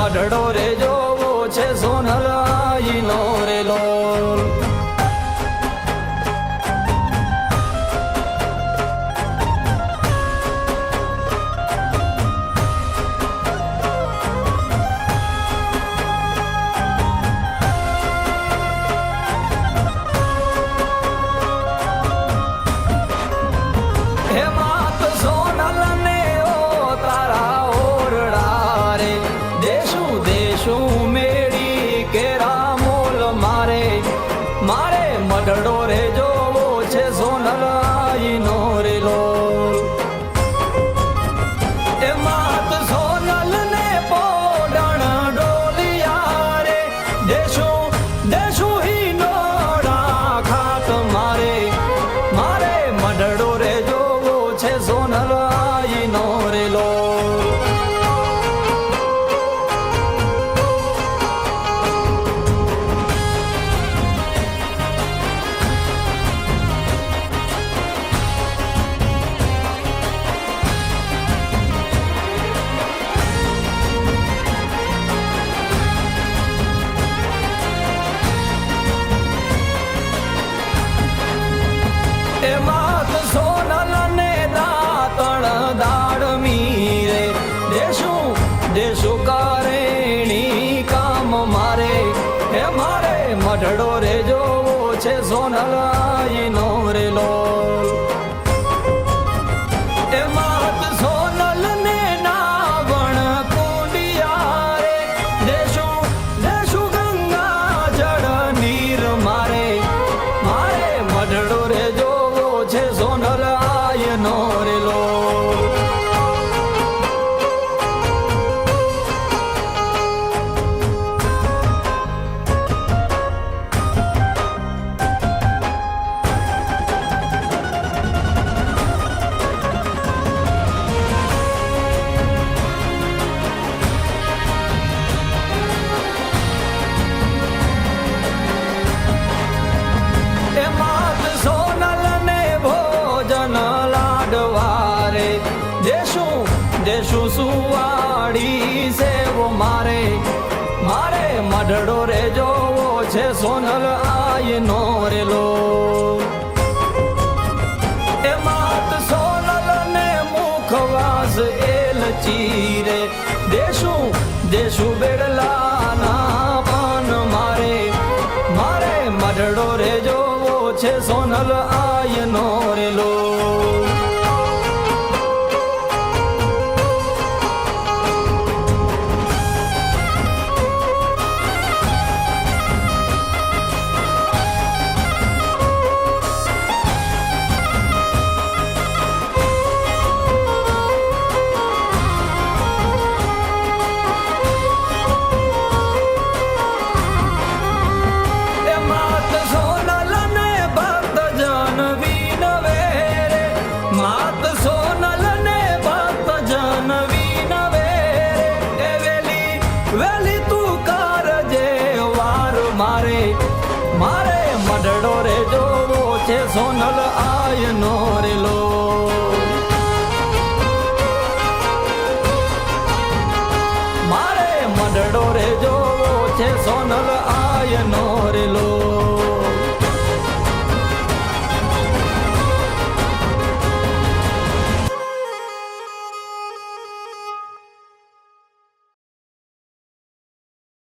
મઢડો રે જોવો છે સોનલ આઈનો રે લોલ. મઢડો રે જોવો છે સોનલ આઈનો રે લોલ. એ માત સોનલ ને પોડણ ડોલિયા રે દેશું દેશું હિનોડા ખાત મારે મારે મઢડો રે જોવો છે સોનલ આઈનો રે લોલ. દેશું કારેણી કામ મારે હે મારે મઢડો રે જોવો છે સોનલ આઈનો રે લોલ. એ માત સોનલ ને નાવણ કુંડિયા રે દેશું દેશું ગંગા જળ નીર મારે મારે મઢડો રે જોવો છે સોનલ આઈનો રે લોલ. દેશું સુવાડી સેવો મારે મારે મઢડો રે જોવો છે સોનલ આઈનો રે લોલ. એ માત સોનલ ને મુખવાસ એલચી રે દેશું દેશું બેડલાના પાન મારે મારે મઢડો રે જોવો છે સોનલ આઈનો રે લોલ. મારે મઢડો રે જોવો છે સોનલ આઈનો રે લોલ. મારે મઢડો રે જોવો છે સોનલ